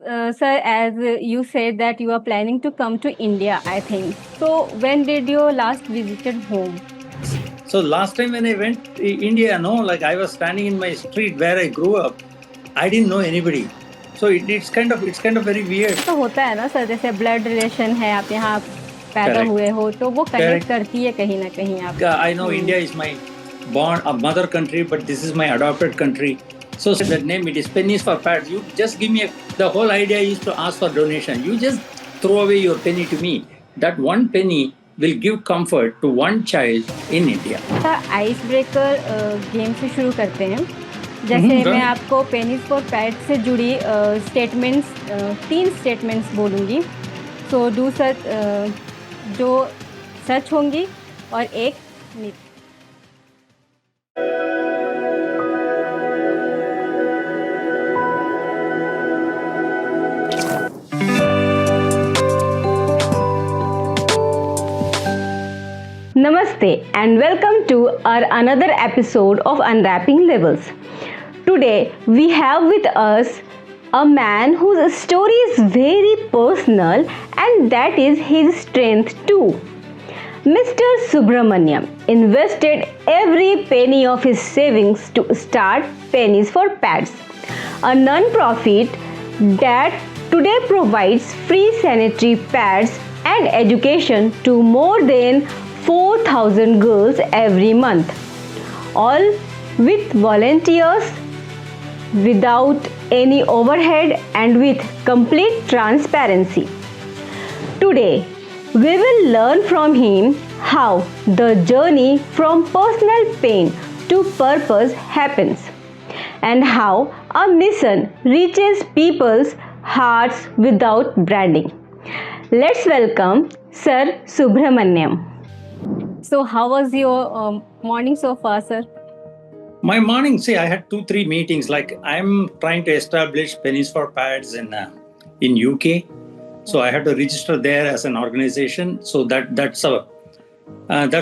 Sir, as you said that you are planning to come to India, I think. So, when did you last visited home? So last time when I went to India, like I was standing in my street where I grew up, I didn't know anybody. So it's kind of very weird. तो होता है ना sir, जैसे blood relation है, आप यहाँ पैदा Correct. हुए हो तो वो कनेक्ट Correct. करती है कहीं ना कहीं आप. I know India is my mother country, but this is my adopted country. So that name, it is Pennies for Pads. You just give me the whole idea is to ask for donation. You just throw away your penny to me. That one penny will give comfort to one child in India. Ice breaker game से शुरू करते हैं. जैसे मैं आपको pennies for pad से जुड़ी statements 3 statements बोलूँगी. सो डू सच जो सच होंगी और एक myth. Namaste and welcome to our another episode of Unwrapping Labels. Today we have with us a man whose story is very personal and that is his strength too. Mr. Subramaniam invested every penny of his savings to start Pennies for Pads, a non-profit that today provides free sanitary pads and education to more than 4,000 girls every month, all with volunteers, without any overhead and with complete transparency. Today, we will learn from him how the journey from personal pain to purpose happens and how a mission reaches people's hearts without branding. Let's welcome Sir Subramaniam. So, how was your morning so far, sir? My morning, I had 2-3 meetings. Like I'm trying to establish Pennies for Pads in UK. So I had to register there as an organization. So that's a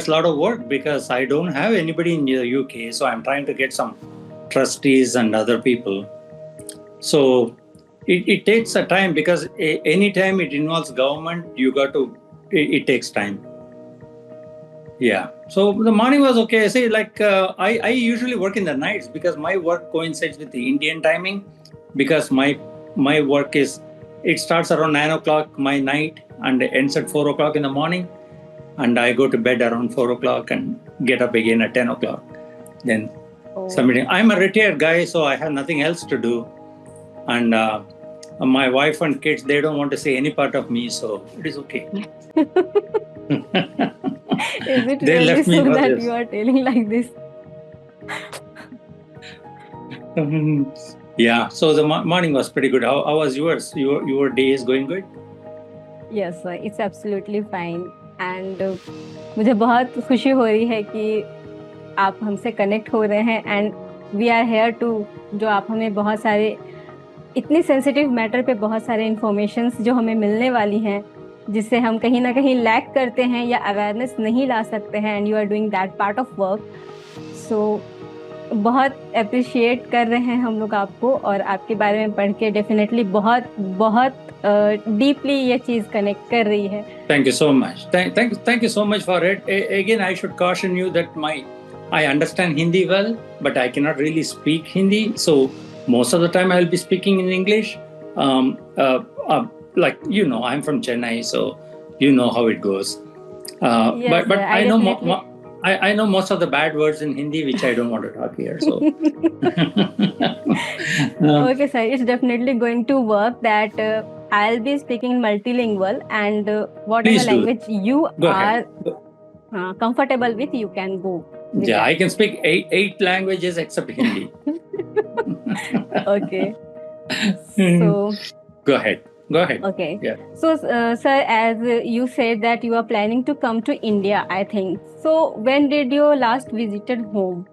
lot of work because I don't have anybody in the UK. So I'm trying to get some trustees and other people. So it takes a time because anytime it involves government, it takes time. Yeah. So the morning was okay. I usually work in the nights because my work coincides with the Indian timing because my work it starts around 9 o'clock my night and ends at 4 o'clock in the morning. And I go to bed around 4 o'clock and get up again at 10 o'clock. Then submitting. I'm a retired guy, so I have nothing else to do. And my wife and kids, they don't want to say any part of me, so it is okay. Is it really so that you are telling like this? Yeah, so the morning was pretty good. How was yours? Your day is going good? Yes, sir. It's absolutely fine. And मुझे बहुत खुशी हो रही है कि आप हमसे connect हो रहे हैं and we are here to जो आप हमें बहुत सारे इतनी सेंसिटिव मैटर पे बहुत सारे इन्फॉर्मेशंस जो हमें मिलने वाली हैं जिससे हम कहीं ना कहीं लैक करते हैं या अवेयरनेस नहीं ला सकते हैं and you are doing that part of work. So बहुत अप्रिशिएट कर रहे हैं हम लोग आपको और आपके बारे में पढ़ के डेफिनेटली बहुत बहुत डीपली ये चीज़ कनेक्ट कर रही है. Thank you so much. Thank you so much for it. Again, I should caution you that I understand Hindi well, but I cannot really speak Hindi. So most of the time I'll be speaking in English. I'm from Chennai, so you know how it goes. Yes, but I know I know most of the bad words in Hindi, which I don't want to talk here. So okay, sir, it's definitely going to work. That I'll be speaking multilingual, and whatever language you are comfortable with, you can go. Yeah, I can speak eight languages except Hindi. Okay. So go ahead. Okay. Yeah. So, sir, as you said that you are planning to come to India, I think. So, when did you last visited home?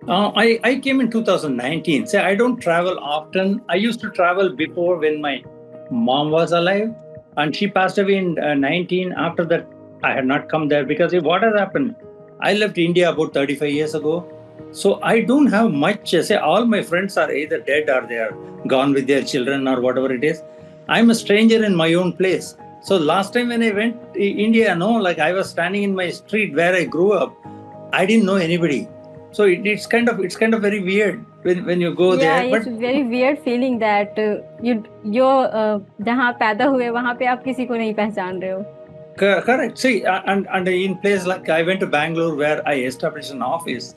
I came in 2019. So I don't travel often. I used to travel before when my mom was alive, and she passed away in 19. After that, I had not come there because what has happened? I left India about 35 years ago, So I don't have much. Say all my friends are either dead or they are gone with their children or whatever it is. I'm a stranger in my own place. So last time when I went to India, no, like I was standing in my street where I grew up, I didn't know anybody. So it's kind of very weird when you go Yeah, there. it's But very weird feeling that जहाँ पैदा हुए वहाँ पे आप किसी को नहीं पहचान रहे हो. correct. See, and in place like I went to Bangalore where I established an office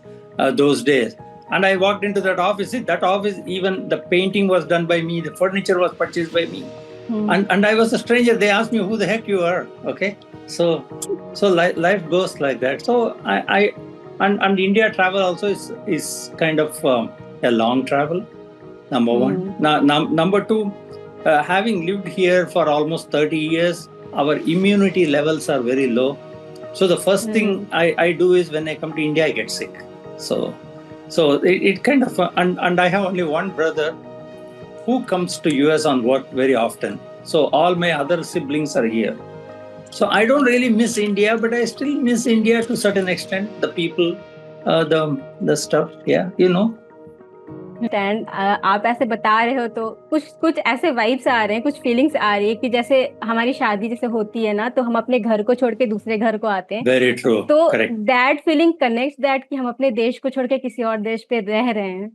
those days, and I walked into that office. See, that office, even the painting was done by me, the furniture was purchased by me, and I was a stranger. They asked me who the heck you are. Okay, so life goes like that. So I and India travel also is kind of a long travel. Number one. Now, number two, having lived here for almost 30 years, our immunity levels are very low. So the first thing I do is when I come to India, I get sick. So it kind of and I have only one brother who comes to US on work very often. So all my other siblings are here. So I don't really miss India, but I still miss India to a certain extent. The people, the stuff. Yeah, you know. And आप ऐसे बता रहे हो तो कुछ कुछ ऐसे vibes आ रहे हैं, कुछ फीलिंग्स आ रही है कि जैसे हमारी शादी जैसे होती है ना, तो हम अपने घर को छोड़ के दूसरे घर को आते हैं. Very true. तो Correct. That feeling connects that कि हम अपने देश को छोड़ के किसी और देश पे रह रहे हैं.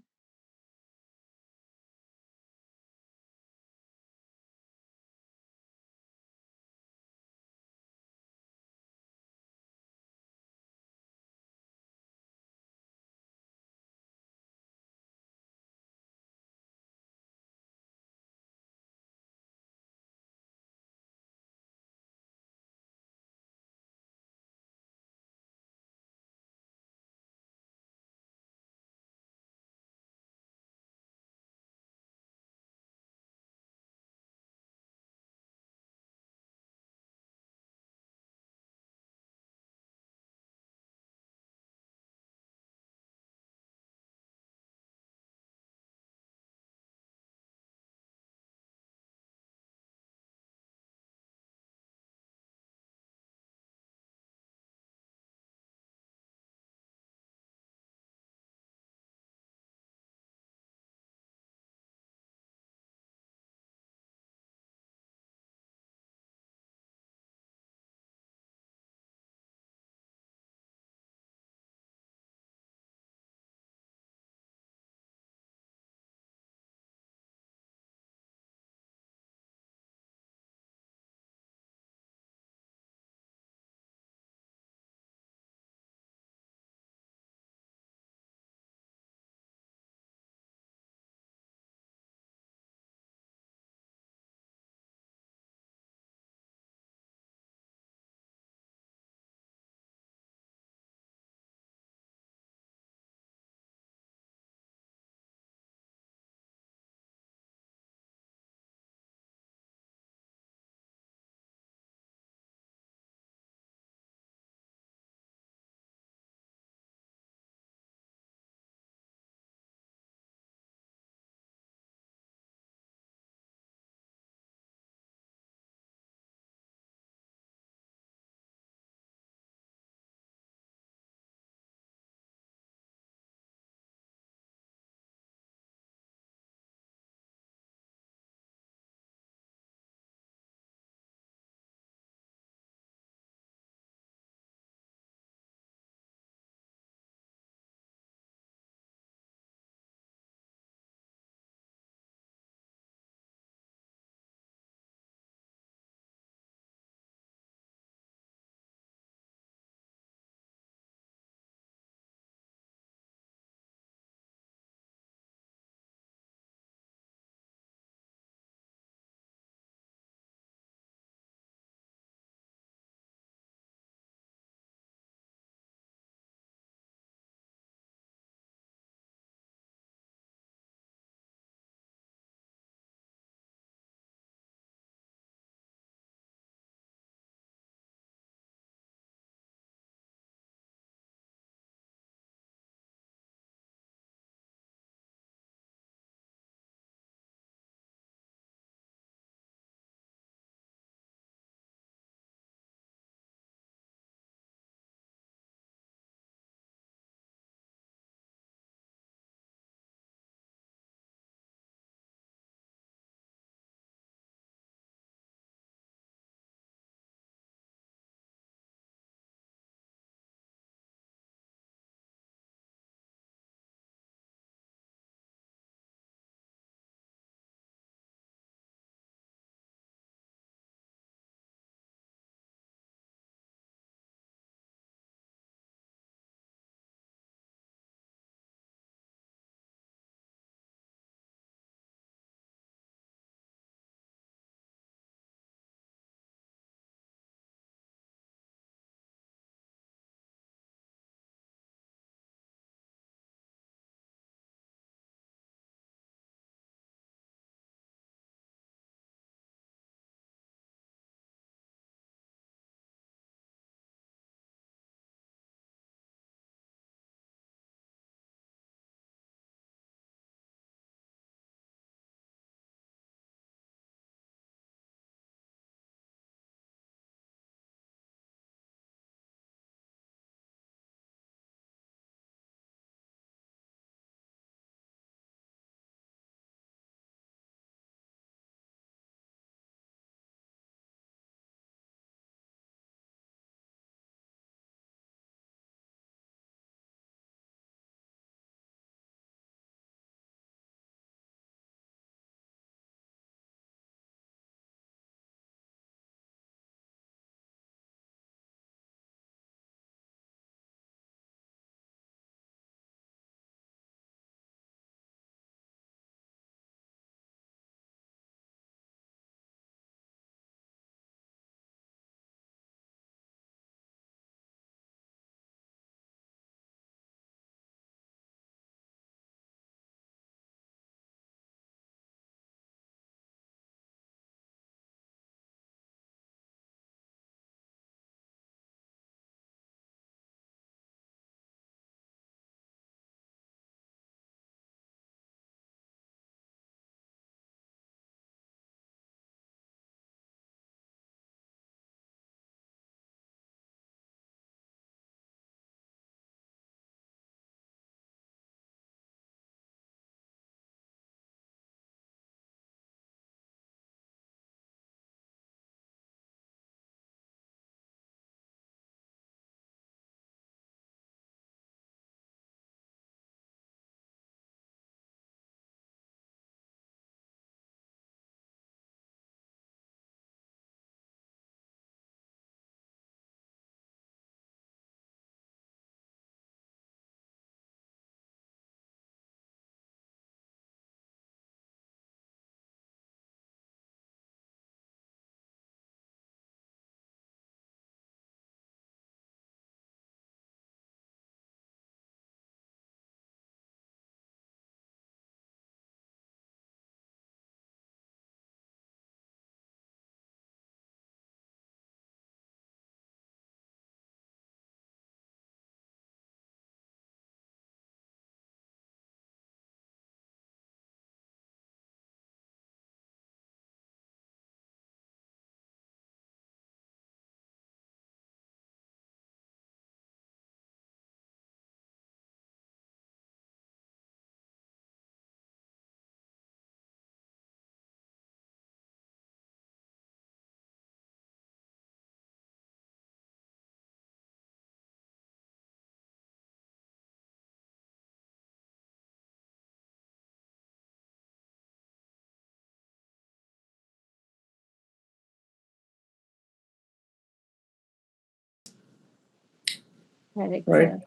Correct right? सर।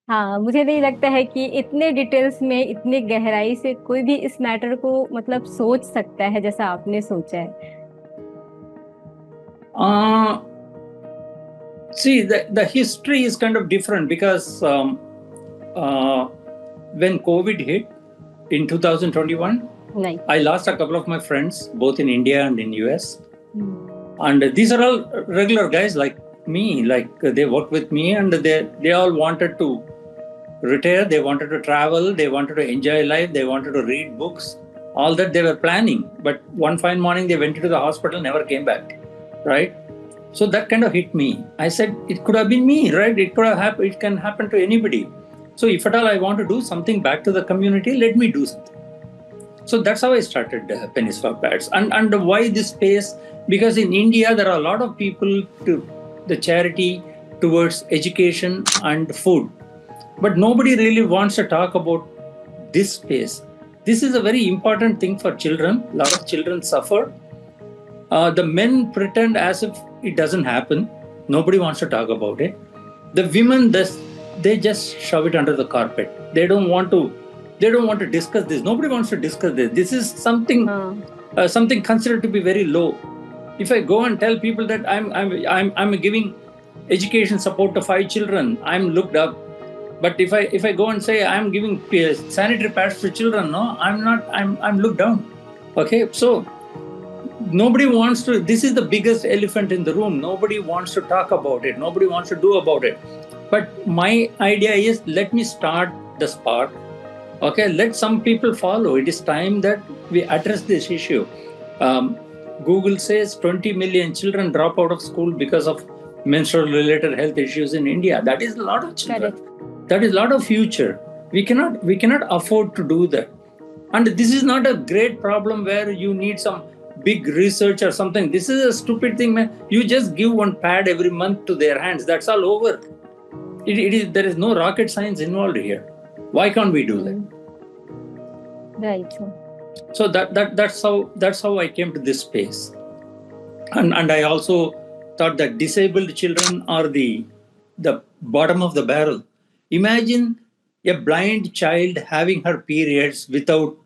हाँ, मुझे नहीं लगता है कि इतने डिटेल्स में, इतने गहराई से कोई भी इस मैटर को मतलब सोच सकता है जैसा आपने सोचा है। Uh, See, the history is kind of different because uh, when COVID hit in 2021, नहीं। I lost a couple of my friends, both in India and in US. Hmm, And these are all regular guys like me, like they work with me, and they all wanted to retire, they wanted to travel, they wanted to enjoy life, they wanted to read books, all that they were planning. But one fine morning they went into the hospital, never came back, right? So that kind of hit me. I said, it could have been me, right? It could have happened, it can happen to anybody. So if at all I want to do something back to the community, let me do something. So that's how I started Pennies for Pets. And why this space? Because in India, there are a lot of people to the charity towards education and food. But nobody really wants to talk about this space. This is a very important thing for children. A lot of children suffer. The men pretend as if it doesn't happen. Nobody wants to talk about it. The women, they just shove it under the carpet. They don't want to. They don't want to discuss this. Nobody wants to discuss this. This is something considered to be very low. If I go and tell people that I'm giving education support to 5 children, I'm looked up. But if I go and say I'm giving sanitary pads to children, no, I'm not. I'm looked down. Okay, so nobody wants to. This is the biggest elephant in the room. Nobody wants to talk about it. Nobody wants to do about it. But my idea is, let me start the spark. Okay, let some people follow. It is time that we address this issue. Um, Google says 20 million children drop out of school because of menstrual related health issues in India. That is a lot of children. correct. That is a lot of future. We cannot afford to do that. And this is not a great problem where you need some big research or something. This is a stupid thing, man. You just give one pad every month to their hands. That's all over. It is, there is no rocket science involved here. Why can't we do that? Right. So that's how I came to this space. And I also thought that disabled children are the bottom of the barrel. Imagine a blind child having her periods without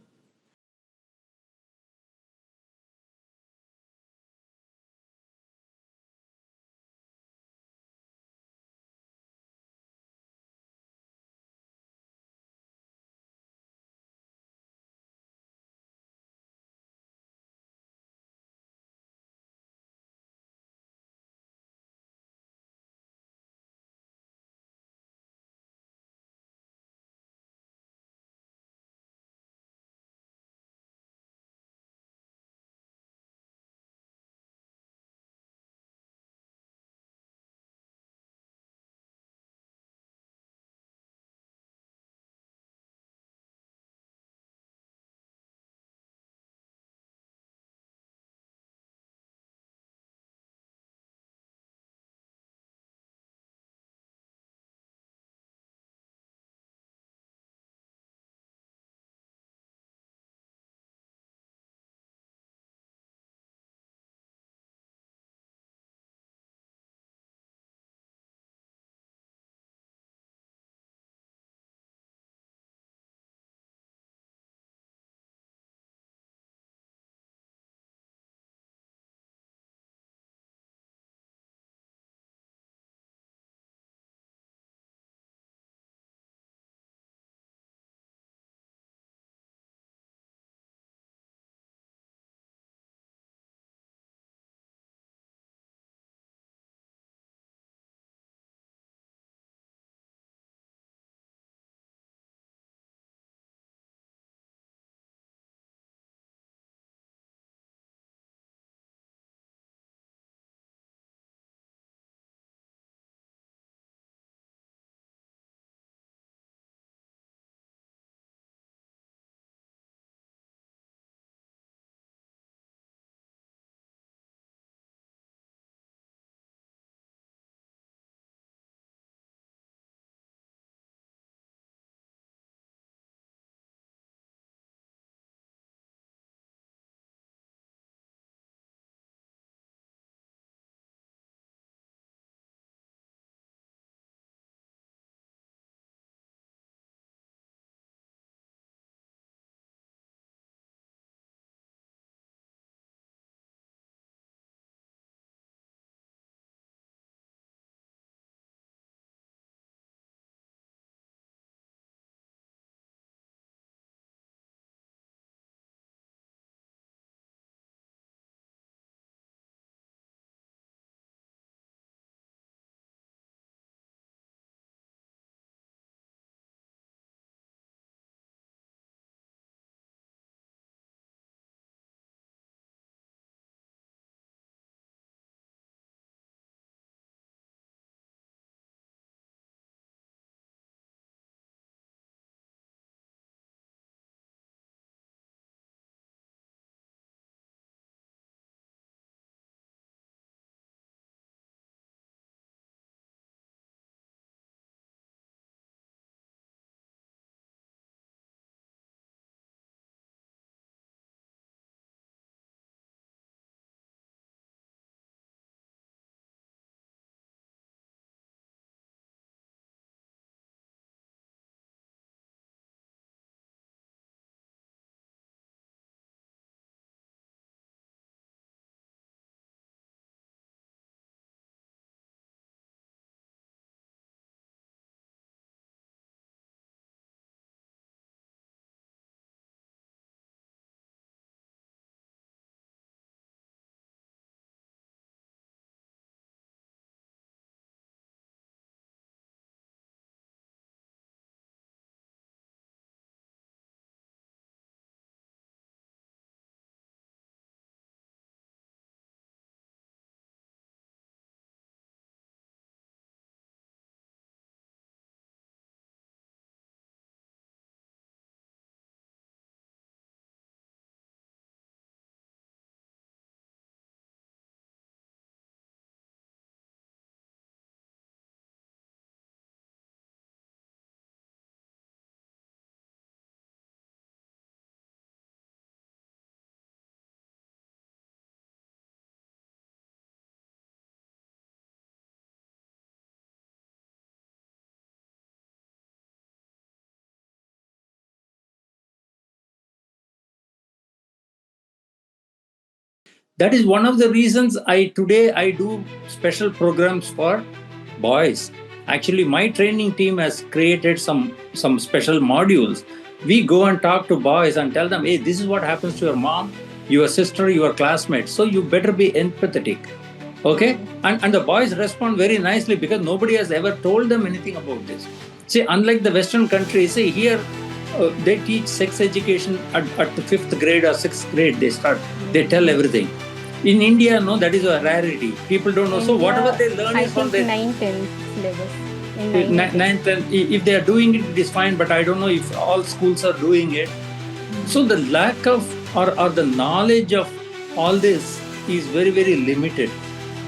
That is one of the reasons today I do special programs for boys. Actually, my training team has created some special modules. We go and talk to boys and tell them, hey, this is what happens to your mom, your sister, your classmates. So you better be empathetic. Okay? And the boys respond very nicely because nobody has ever told them anything about this. See, unlike the Western countries, see here, they teach sex education at the 5th grade or 6th grade. They tell everything. In India, no, that is a rarity. People don't know. So whatever they learn is from their 9th, 10th syllabus. In 9th, 10th, if they are doing it, it is fine. But I don't know if all schools are doing it. So the lack of or the knowledge of all this is very, very limited.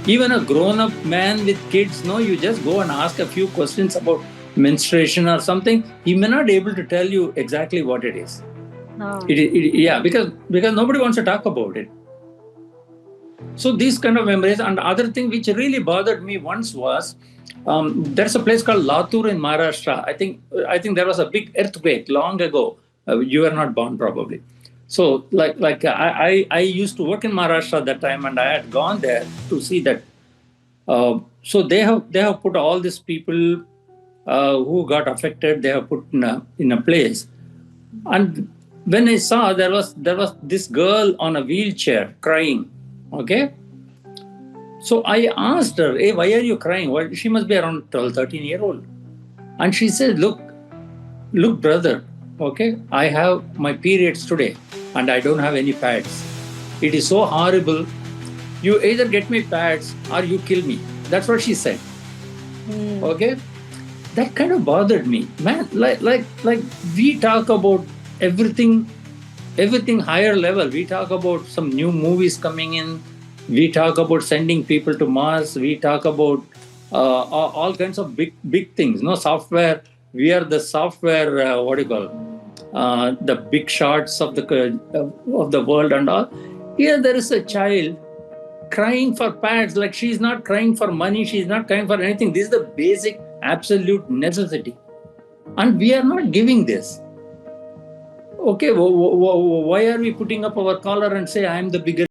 Even a grown-up man with kids, no, you just go and ask a few questions about menstruation or something, he may not be able to tell you exactly what it is. Oh. Because nobody wants to talk about it. So these kind of memories. And the other thing which really bothered me once was, there's a place called Latur in Maharashtra. I think there was a big earthquake long ago. You were not born probably. So I used to work in Maharashtra at that time, and I had gone there to see that. So they have put all these people who got affected. They have put in a place, and when I saw there was this girl on a wheelchair crying. Okay. So I asked her, hey, why are you crying? Well, she must be around 12, 13-year-old. And she said, look, brother, okay, I have my periods today and I don't have any pads. It is so horrible. You either get me pads or you kill me. That's what she said. Okay. That kind of bothered me. Man, like we talk about everything higher level. We talk about some new movies coming in. We talk about sending people to Mars. We talk about all kinds of big things. No software. We are the software. The big shots of the world and all. Here there is a child crying for pads. Like she's not crying for money. She's not crying for anything. This is the basic, absolute necessity, and we are not giving this. Okay, why are we putting up our collar and say I am the biggest?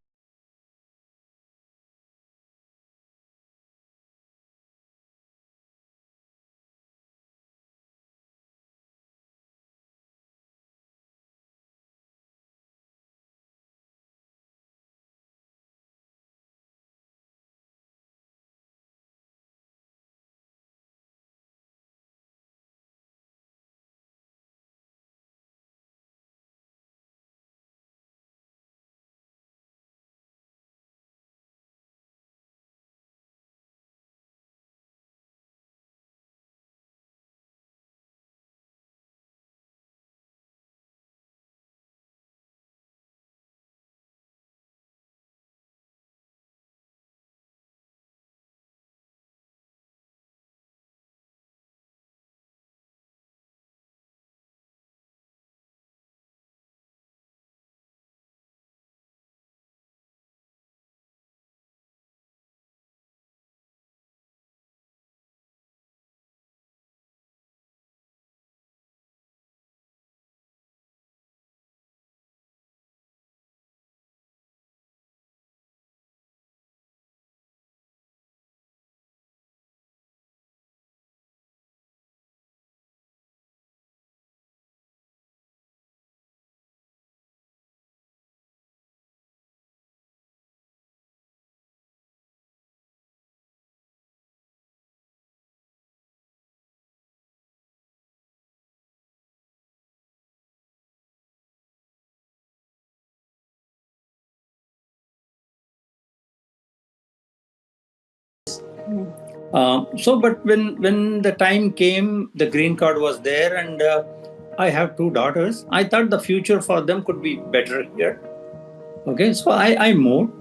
But when the time came, the green card was there, and I have 2 daughters. I thought the future for them could be better here. Okay, so I moved.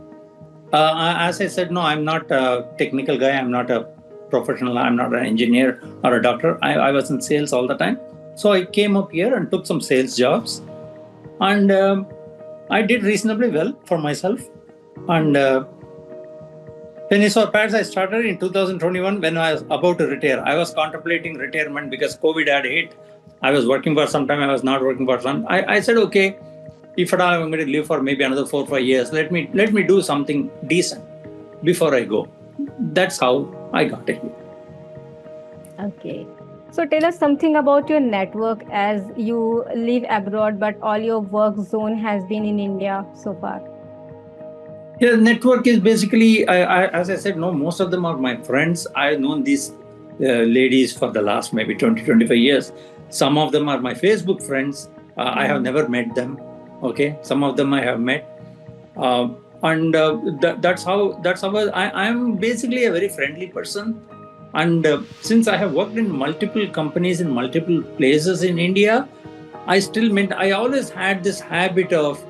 As I said, no, I'm not a technical guy. I'm not a professional. I'm not an engineer or a doctor. I was in sales all the time. So I came up here and took some sales jobs, and I did reasonably well for myself. And Pennies or pads I started in 2021 when I was about to retire. I was contemplating retirement because COVID had hit. I was working for some time. I was not working for some. I said, okay, if at all I'm going to live for maybe another 4 or 5 years, let me do something decent before I go. That's how I got it. Okay. So tell us something about your network as you live abroad, but all your work zone has been in India so far. Yeah, network is basically, as I said, no, most of them are my friends. I've known these ladies for the last maybe 20, 25 years. Some of them are my Facebook friends. I have never met them. Okay, some of them I have met. Uh, and that's how I'm basically a very friendly person. And since I have worked in multiple companies in multiple places in India, I always had this habit of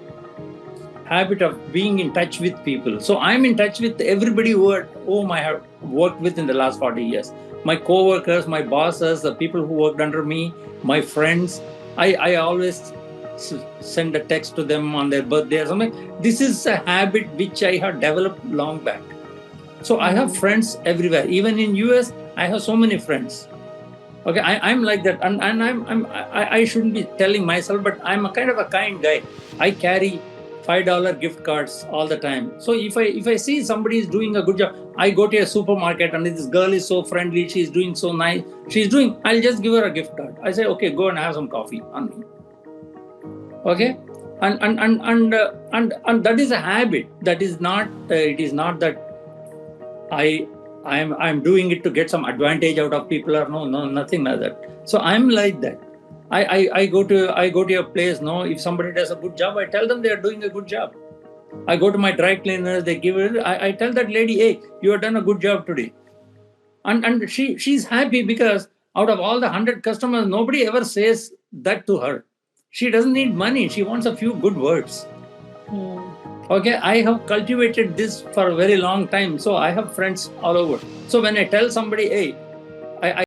being in touch with people. So I'm in touch with everybody whom I have worked with in the last 40 years. My co-workers, my bosses, the people who worked under me, my friends. I always send a text to them on their birthday or something. This is a habit which I have developed long back. So I have friends everywhere. Even in US, I have so many friends. Okay, I'm like that, and I shouldn't be telling myself, but I'm a kind of a kind guy. I carry $5 gift cards all the time. So if I see somebody is doing a good job, I go to a supermarket and this girl is so friendly, she's doing so nice, I'll just give her a gift card. I say, okay, go and have some coffee on me. Okay, and that is a habit. That is not. It is not that I I'm doing it to get some advantage out of people, or no, nothing like that. So I'm like that. I go to a place. No, if somebody does a good job, I tell them they are doing a good job. I go to my dry cleaners. They give it. I tell that lady, hey, you have done a good job today, and she's happy because out of all the 100 customers, nobody ever says that to her. She doesn't need money. She wants a few good words. Okay, I have cultivated this for a very long time. So I have friends all over. So when I tell somebody, hey, I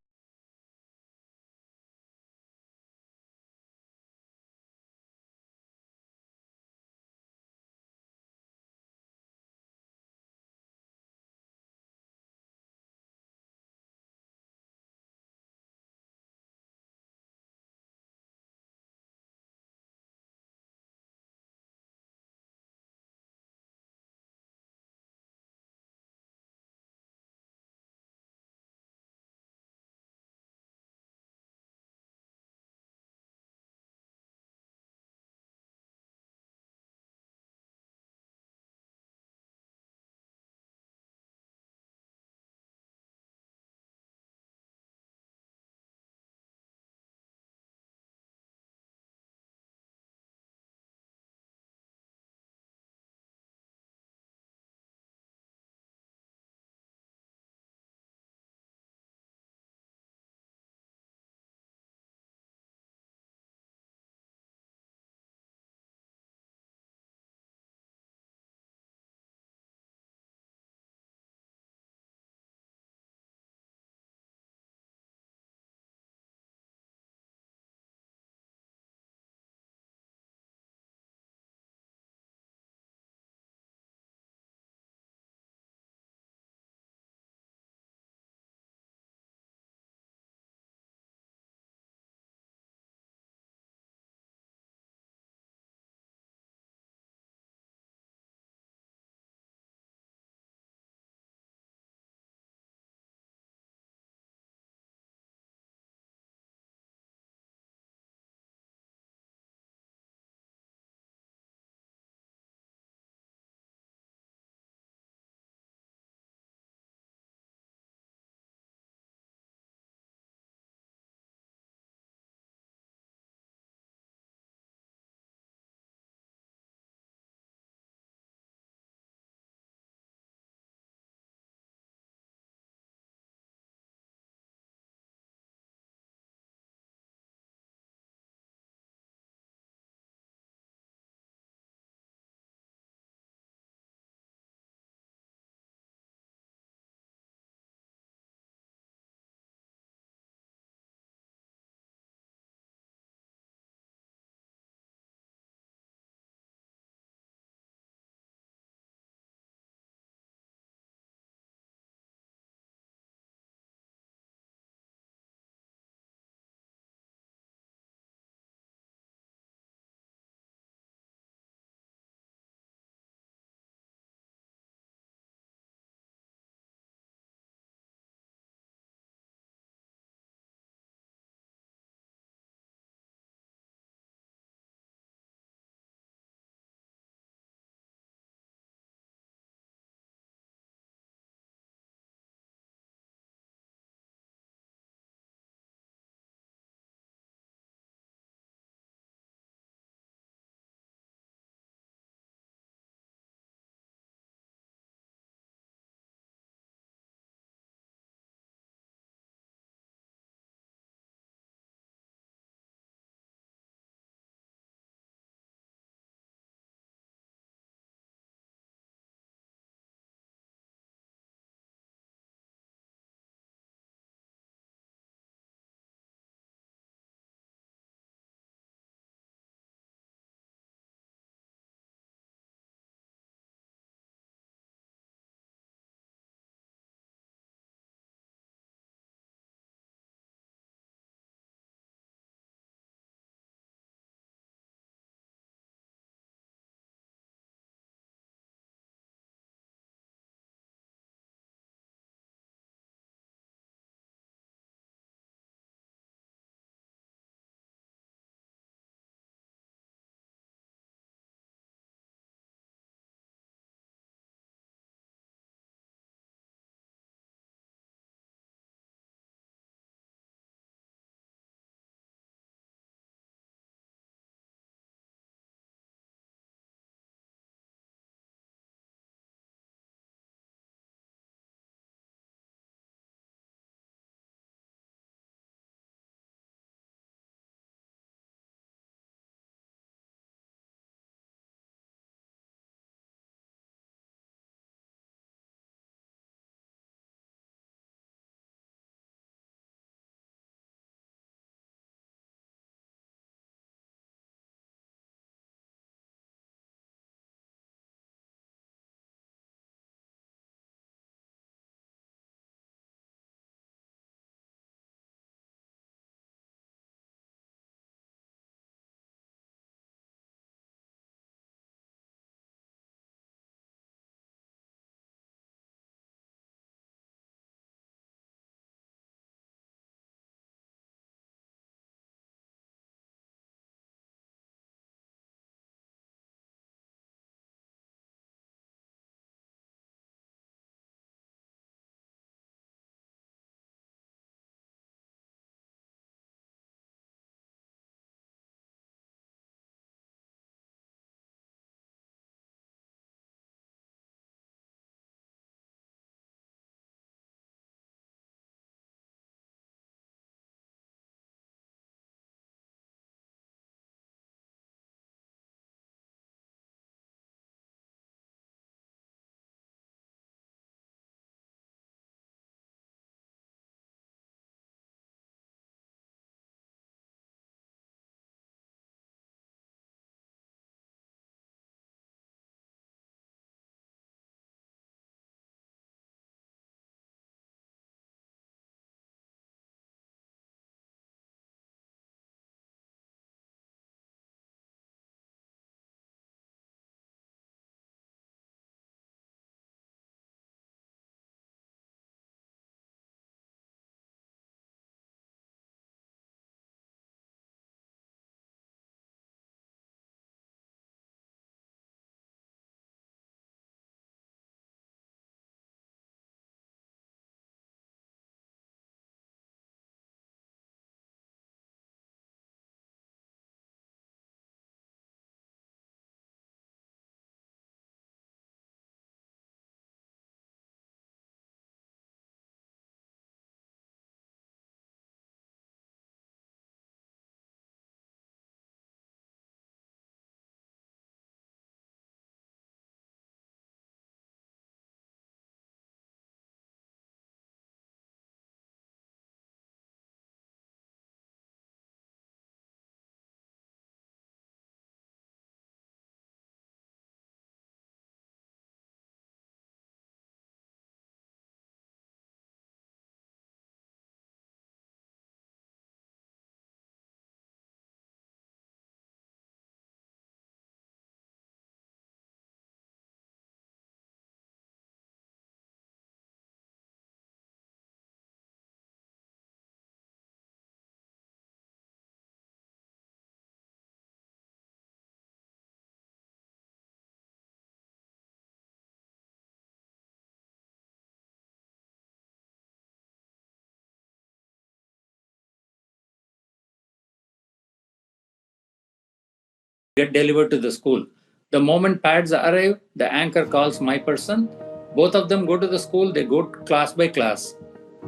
get delivered to the school. The moment pads arrive, the anchor calls my person. Both of them go to the school, they go class by class,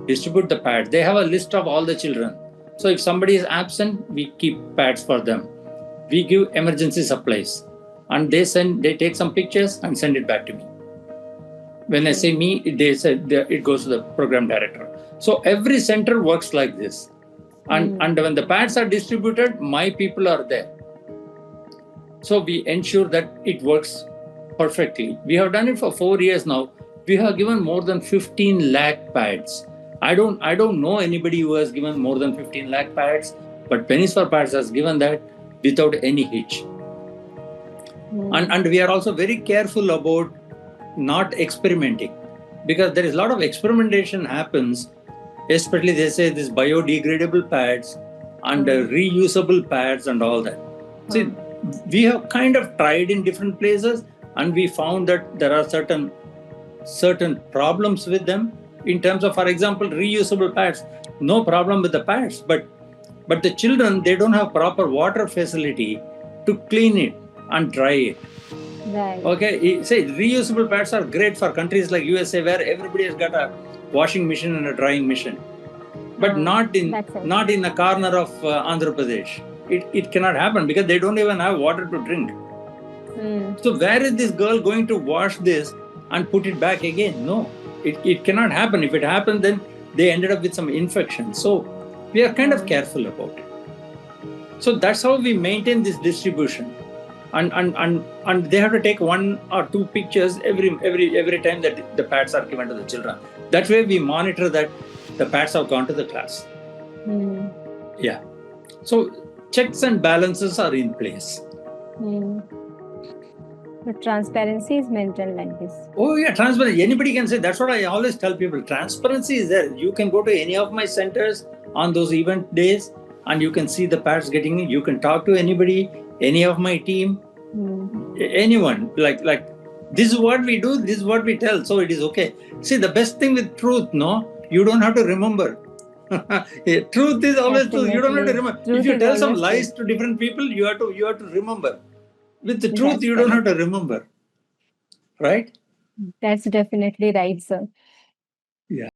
distribute the pads. They have a list of all the children. So if somebody is absent, we keep pads for them. We give emergency supplies. And they take some pictures and send it back to me. When I say me, they say it goes to the program director. So every center works like this. And when the pads are distributed, my people are there. So we ensure that it works perfectly. We have done it for 4 years now. We have given more than 15 lakh pads. I don't know anybody who has given more than 15 lakh pads, but Pennies for Pads has given that without any hitch. And we are also very careful about not experimenting, because there is a lot of experimentation happens, especially they say this biodegradable pads and reusable pads and all that. See, we have kind of tried in different places and we found that there are certain problems with them in terms of, for example, reusable pads. No problem with the pads, but the children, they don't have proper water facility to clean it and dry it. Right. Okay, say reusable pads are great for countries like USA where everybody has got a washing machine and a drying machine, but not in a corner of Andhra Pradesh. It cannot happen because they don't even have water to drink. So where is this girl going to wash this and put it back again? No, it cannot happen. If it happens, then they ended up with some infection. So we are kind of careful about it. So that's how we maintain this distribution. And they have to take 1 or 2 pictures every time that the pads are given to the children. That way we monitor that the pads have gone to the class. Yeah. So checks and balances are in place. The transparency is maintained like this. Oh yeah, transparency. Anybody can say. That's what I always tell people. Transparency is there. You can go to any of my centers on those event days and you can see the pads getting in. You can talk to anybody, any of my team, anyone. Like this is what we do, this is what we tell. So it is okay. See, the best thing with truth, you don't have to remember. Truth is always true. You don't have to remember. If you tell some lies to different people, you have to remember. With the truth, you don't have to remember. Right? That's definitely right, sir. Yeah.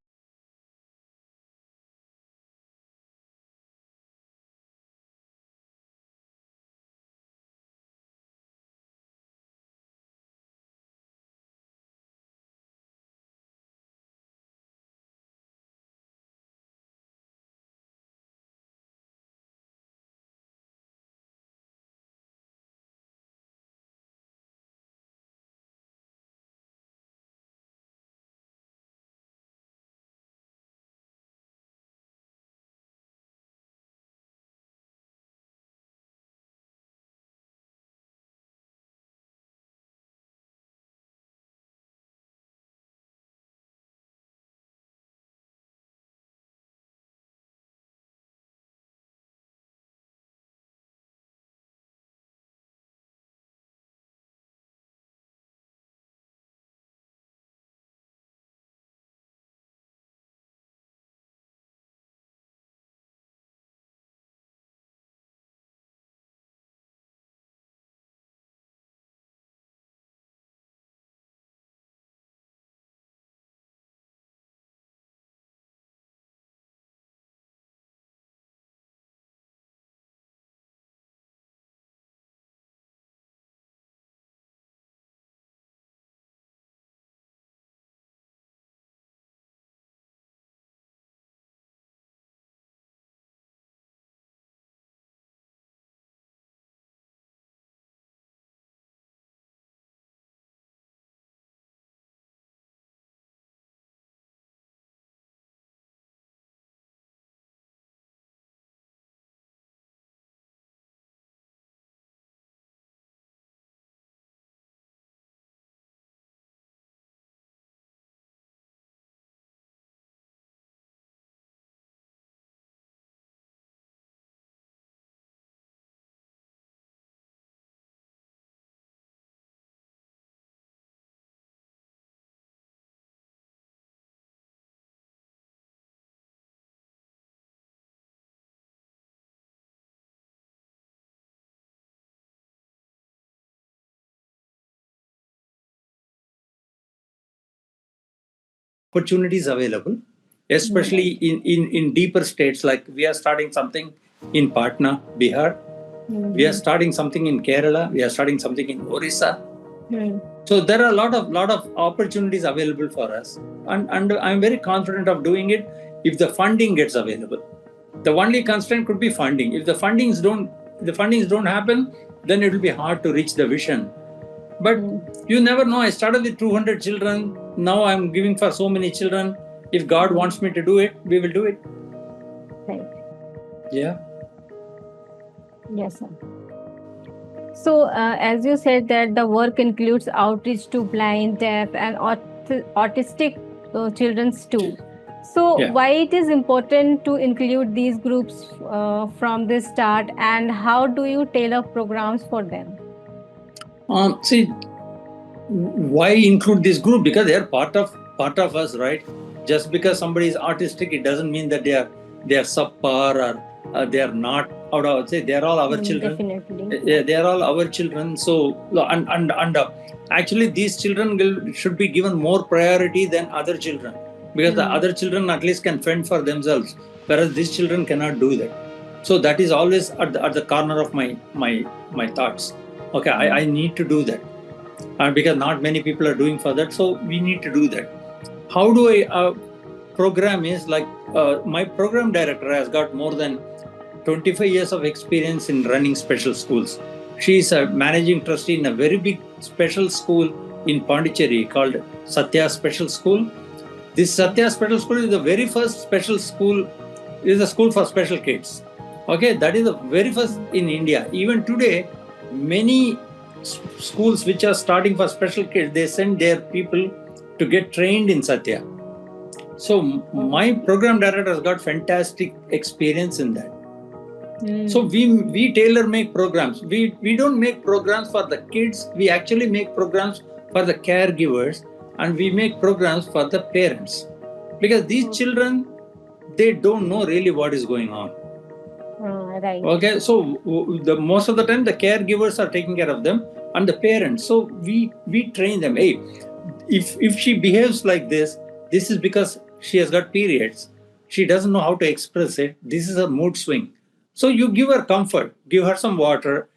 opportunities available, especially in deeper states. Like we are starting something in Patna, Bihar. We are starting something in Kerala. We are starting something in Orissa. So there are a lot of opportunities available for us, and I'm very confident of doing it if the funding gets available. The only constraint could be funding. If the fundings don't happen, then it will be hard to reach the vision. But you never know. I started with 200 children. Now I'm giving for so many children. If God wants me to do it, we will do it. Right. Yeah. Yes, sir. So, as you said that the work includes outreach to blind, deaf, and autistic children too. So, Yeah. why it is important to include these groups from the start, and how do you tailor programs for them? See, why include this group? Because they are part of us, right? Just because somebody is autistic, it doesn't mean that they are subpar or they are not. Out of say they are all our children. Definitely. They are all our children. So and actually, these children should be given more priority than other children, because the other children at least can fend for themselves, whereas these children cannot do that. So that is always at the corner of my thoughts. Okay, I need to do that. Because not many people are doing for that, so we need to do that. How do I program is like my program director has got more than 25 years of experience in running special schools. She is a managing trustee in a very big special school in Pondicherry called Satya Special School. This Satya Special School is the very first special school, is a school for special kids. Okay, that is the very first in India. Even today, many schools which are starting for special kids, they send their people to get trained in Satya. So my program director has got fantastic experience in that. So we tailor make programs. We don't make programs for the kids. We actually make programs for the caregivers, and we make programs for the parents, because these children, they don't know really what is going on. Right. Okay, so the most of the time the caregivers are taking care of them and the parents. So we train them. Hey, if she behaves like this is because she has got periods. She doesn't know how to express it. This is a mood swing. So you give her comfort, give her some water,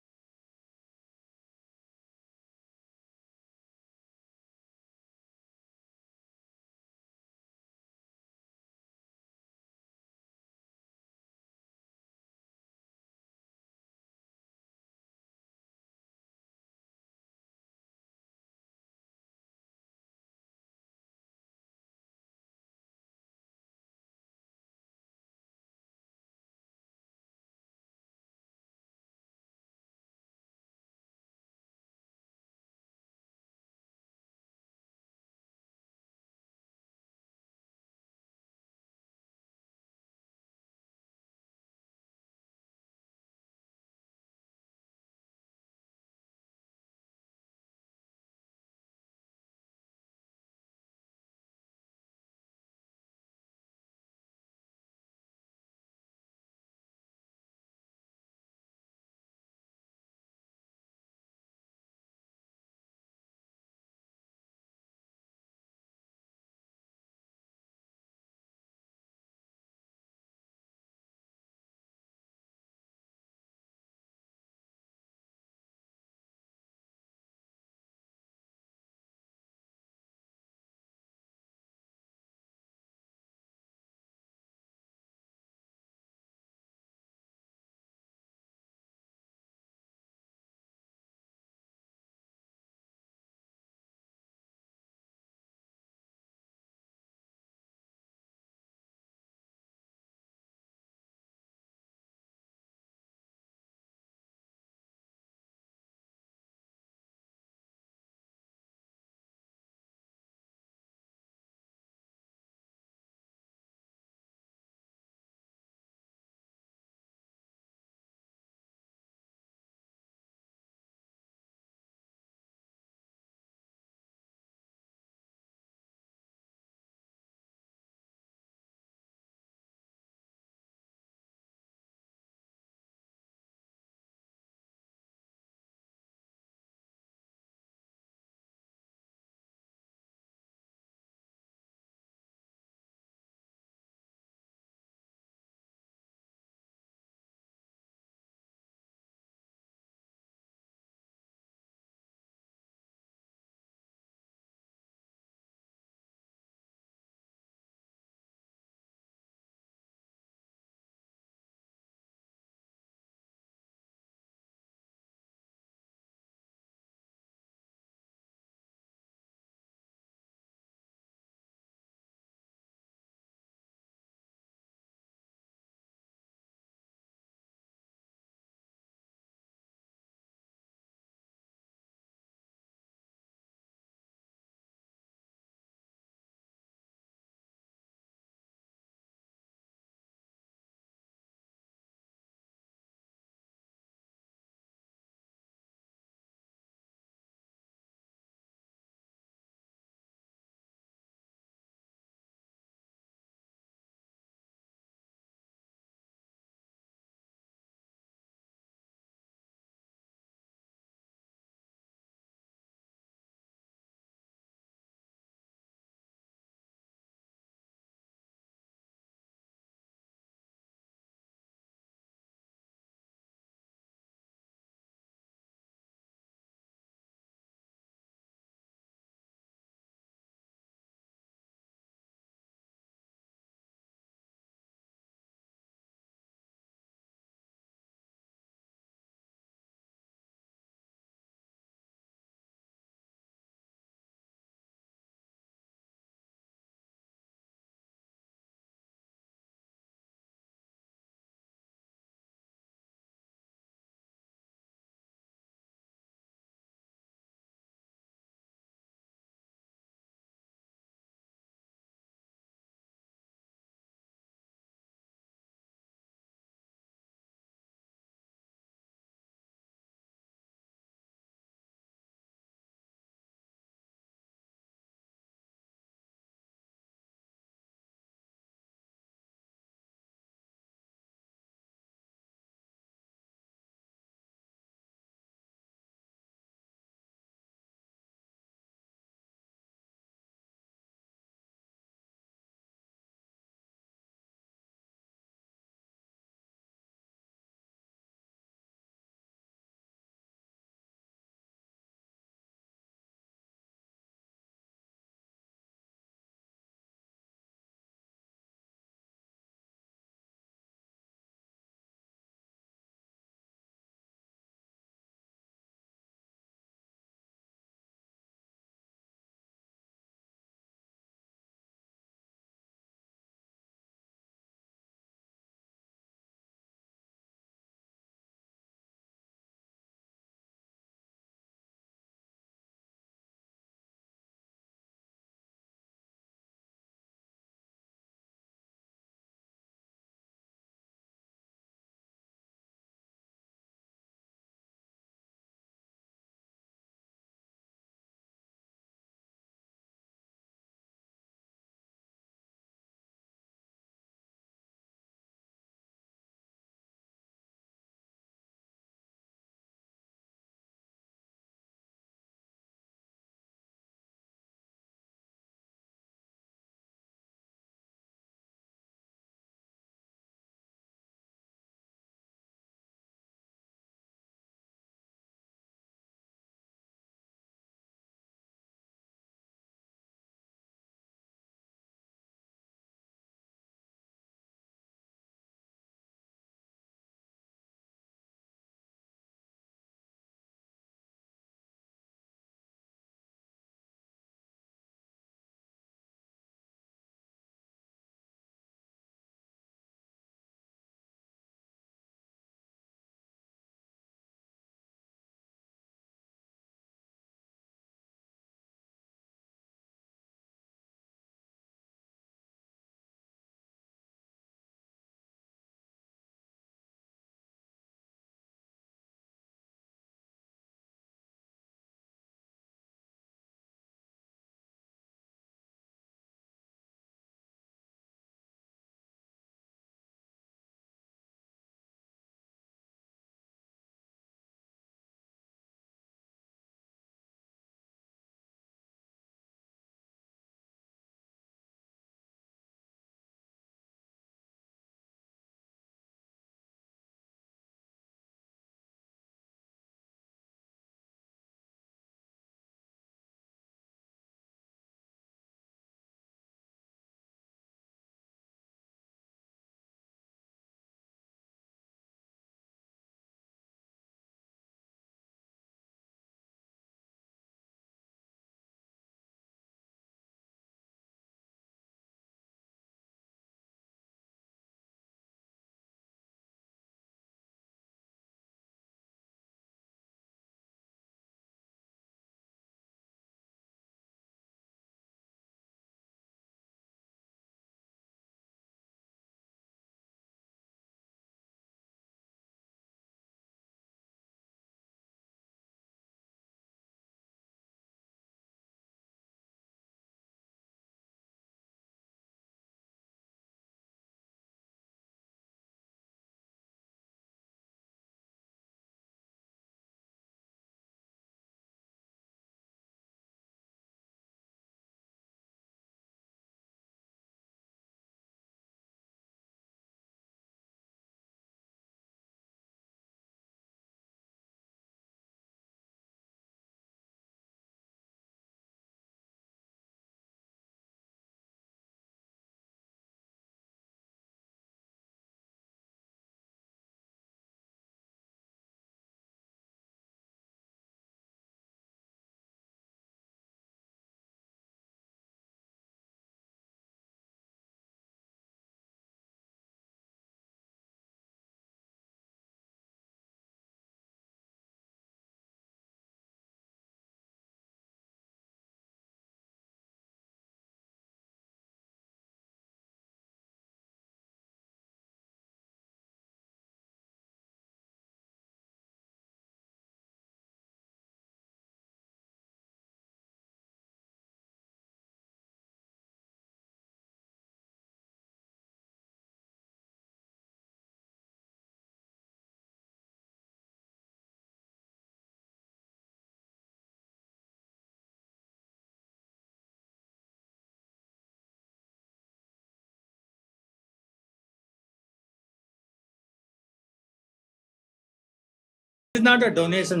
It's not a donation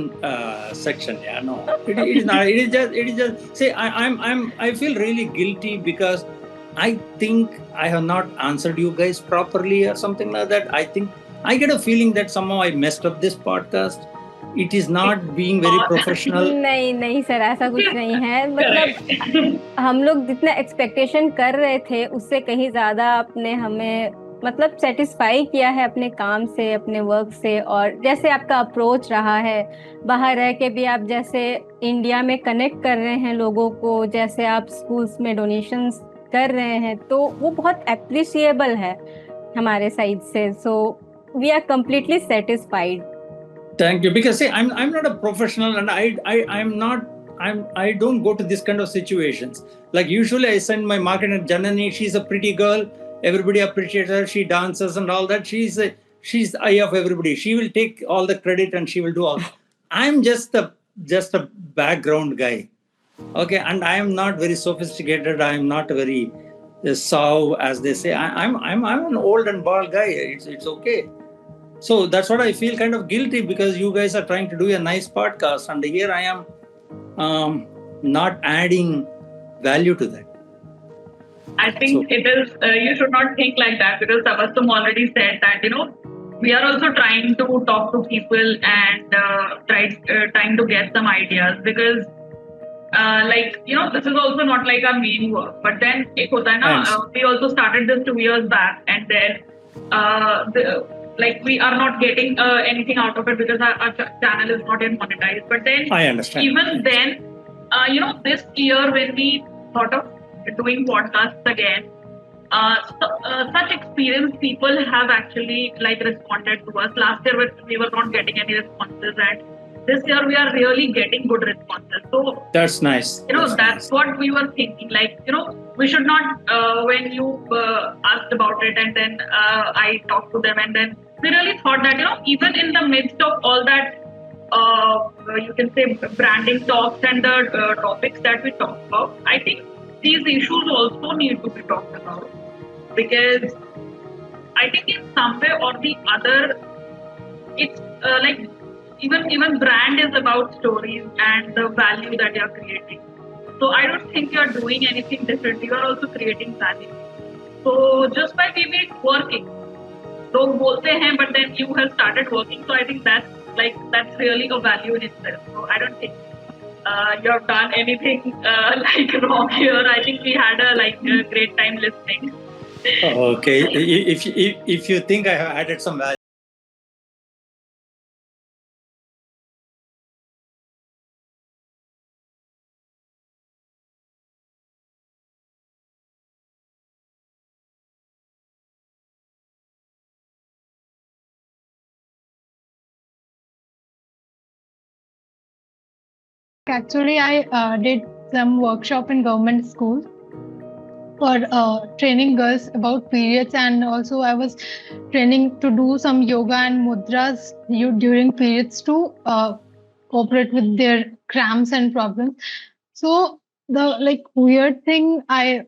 section. Yeah, no, it is not. It is just. It is just. Say, I feel really guilty because I think I have not answered you guys properly or something like that. I think I get a feeling that somehow I messed up this podcast. It is not being very professional. नहीं नहीं sir, ऐसा कुछ नहीं है। मतलब हम लोग जितना एक्सपेक्टेशन कर रहे थे उससे कहीं ज्यादा आपने हमें मतलब सेटिस्फाई किया है अपने काम से, अपने वर्क से, और जैसे आपका अप्रोच रहा है, बाहर रह के भी आप जैसे इंडिया में कनेक्ट कर रहे हैं लोगों को, जैसे आप स्कूल्स में डोनेशंस कर रहे हैं, तो वो बहुत अप्रिशिएबल है हमारे साइड से। So we are completely satisfied. Thank you. Because see, I'm not a professional, and I'm not I don't go to this kind of situations. Like usually, I send my marketer Janani. She's a pretty girl. Everybody appreciates her. She dances and all that. She's the eye of everybody. She will take all the credit and she will do all. I'm just a background guy. Okay, and I am not very sophisticated. I am not very saw, as they say. I'm an old and bald guy. It's okay. So that's what I feel kind of guilty, because you guys are trying to do a nice podcast, and here I am not adding value to that. I think it is, you should not think like that, because Tabassum already said that, we are also trying to talk to people and trying to get some ideas, because this is also not like our main work. But then we also started this 2 years back, and then we are not getting anything out of it because our channel is not yet monetized. But then I understand. Even then, this year when we thought of doing podcasts again, such experienced people have actually responded to us. Last year we were not getting any responses, and this year we are really getting good responses. So that's nice. That's nice. What we were thinking. We should not, when you asked about it, and then I talked to them, and then we really thought that, even in the midst of all that, you can say branding talks and the topics that we talk about, I think these issues also need to be talked about, because I think in some way or the other, it's even brand is about stories and the value that you are creating. So I don't think you are doing anything different. You are also creating value. So just by maybe working, लोग बोलते हैं, but then you have started working. So I think that's really a value in itself. So I don't think you have done anything wrong here. I think we had a great time listening. Okay, if you think I have added some value. Actually, I did some workshop in government school for training girls about periods, and also I was training to do some yoga and mudras during periods to cooperate with their cramps and problems. So the weird thing I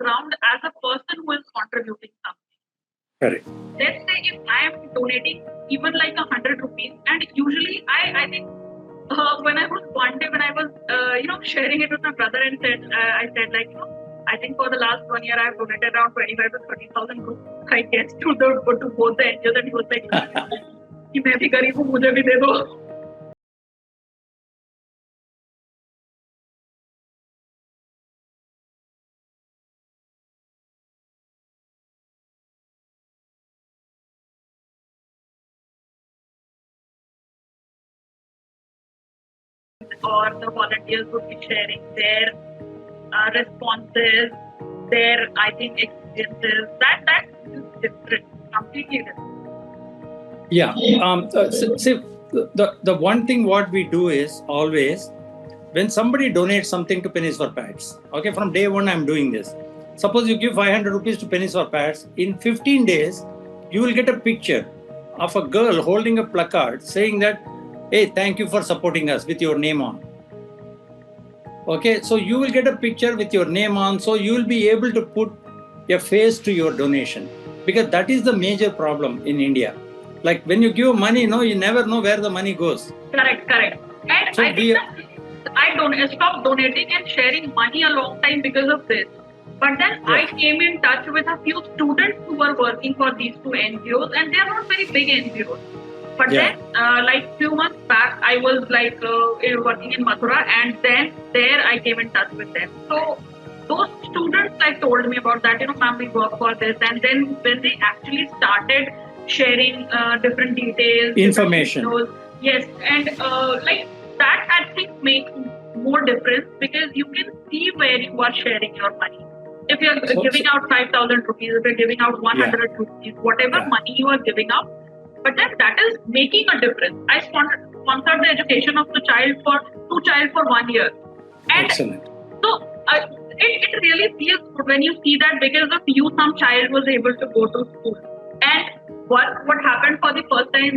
ground as a person who is contributing something. Correct. Let's say if I am donating even like 100 rupees, and usually I think when I was one day when I was sharing it with my brother and said I said like I think for the last 1 year I've donated around 25 to 30,000 rupees I guess to both the NGOs, and he was like कि मैं भी गरीब हूँ मुझे भी दे दो. Or the volunteers would be sharing their responses, their I think experiences. That is different, completely different. Yeah. See, the one thing what we do is always when somebody donates something to Pennies for Pets. Okay, from day one I'm doing this. Suppose you give 500 rupees to Pennies for Pets. In 15 days, you will get a picture of a girl holding a placard saying that, "Hey, thank you for supporting us," with your name on. Okay, so you will get a picture with your name on, so you will be able to put a face to your donation, because that is the major problem in India. Like when you give money, you never know where the money goes. Correct. And So I think I stopped donating and sharing money a long time because of this. But then I came in touch with a few students who were working for these two NGOs, and they are not very big NGOs. But then, like few months back, I was like working in Mathura, and then there I came in touch with them. So those students like told me about that, ma'am, we work for this, and then when they actually started sharing different details, information. Yes, and like that I think makes more difference because you can see where you are sharing your money. If you are giving out 5,000 rupees, if you're giving out 100 rupees, whatever money you are giving out, but then that is making a difference. I sponsored the education of the child for 1 year. And excellent. So it really feels good when you see that because of you, some child was able to go to school. And what happened for the first time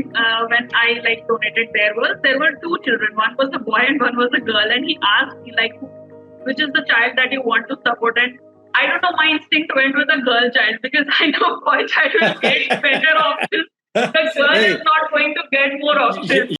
when I donated there were two children. One was a boy and one was a girl. And he asked me which is the child that you want to support? And I don't know, my instinct went with a girl child because I know boy child will get better options. The girl is not going to get more options.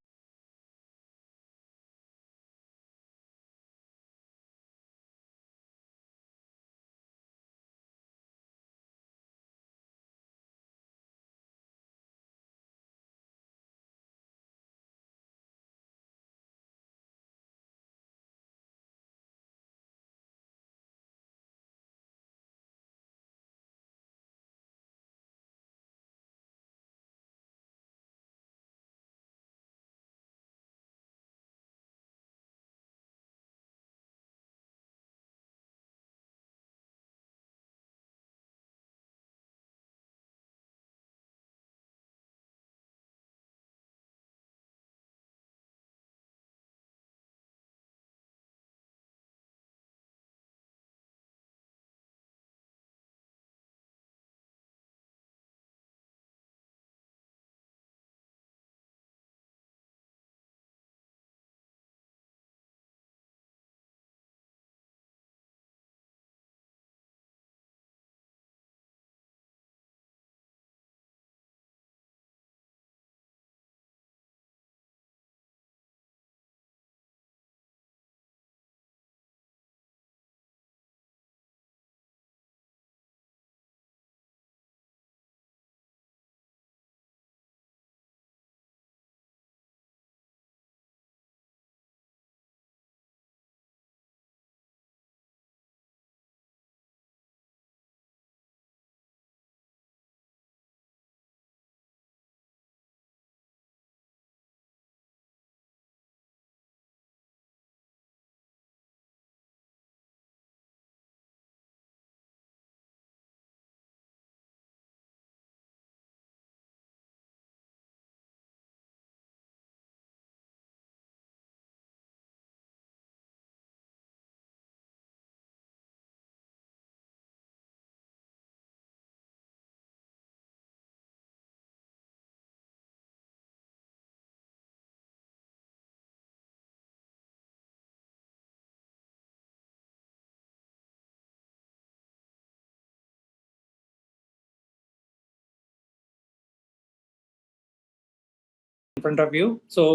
front of you. So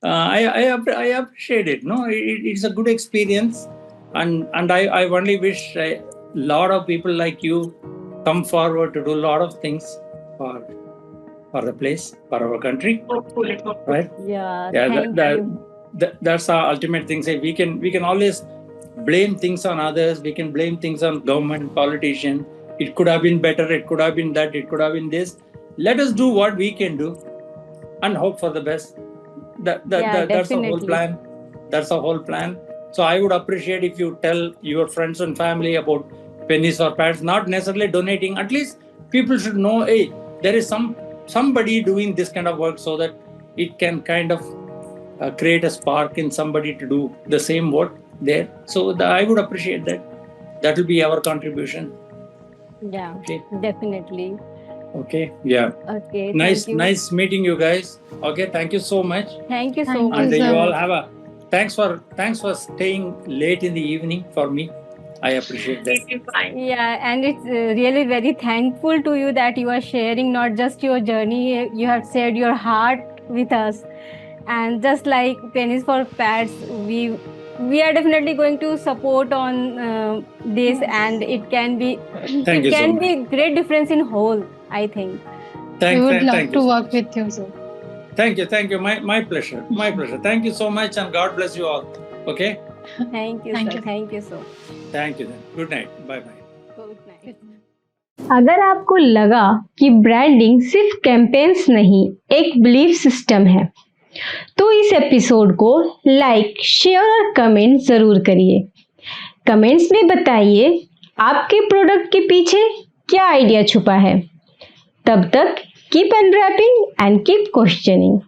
I appreciate it. No, it's a good experience, and I only wish a lot of people like you come forward to do a lot of things for the place, for our country. Hopefully. Right? Yeah, Yeah, thank you. that's our ultimate thing. Say we can always blame things on others. We can blame things on government, politician. It could have been better. It could have been that. It could have been this. Let us do what we can do, and hope for the best. That's the whole Definitely. plan. That's the whole plan. So I would appreciate if you tell your friends and family about pennies or pads. Not necessarily donating. At least people should know, hey, there is somebody doing this kind of work, so that it can kind of create a spark in somebody to do the same work there. So I would appreciate that. That will be our contribution. Yeah, Okay. definitely. Okay. Yeah. Okay. Nice Thank you. nice meeting you guys. Okay. Thank you so much. Thank you so Thank much. And you, you sir. all have a thanks for staying late in the evening for me. I appreciate that. Completely fine. Yeah, and it's really very thankful to you that you are sharing not just your journey, you have shared your heart with us. And just like Pennies for Pets, we are definitely going to support on this, and it can be Thank you so much. be great difference in whole, I think. We would Thank love you to so work much. with you, sir. Thank you. My pleasure. My pleasure. Thank you so much, and God bless you all. Okay. Thank you, Thank sir. you. Thank you so. Thank you then. Good night. Bye bye. Good night. अगर आपको लगा कि branding सिर्फ campaigns नहीं एक belief system है तो इस एपिसोड को लाइक, शेयर और कमेंट जरूर करिए। कमेंट्स में बताइए आपके प्रोडक्ट के पीछे क्या आइडिया छुपा है। तब तक keep unwrapping and keep questioning.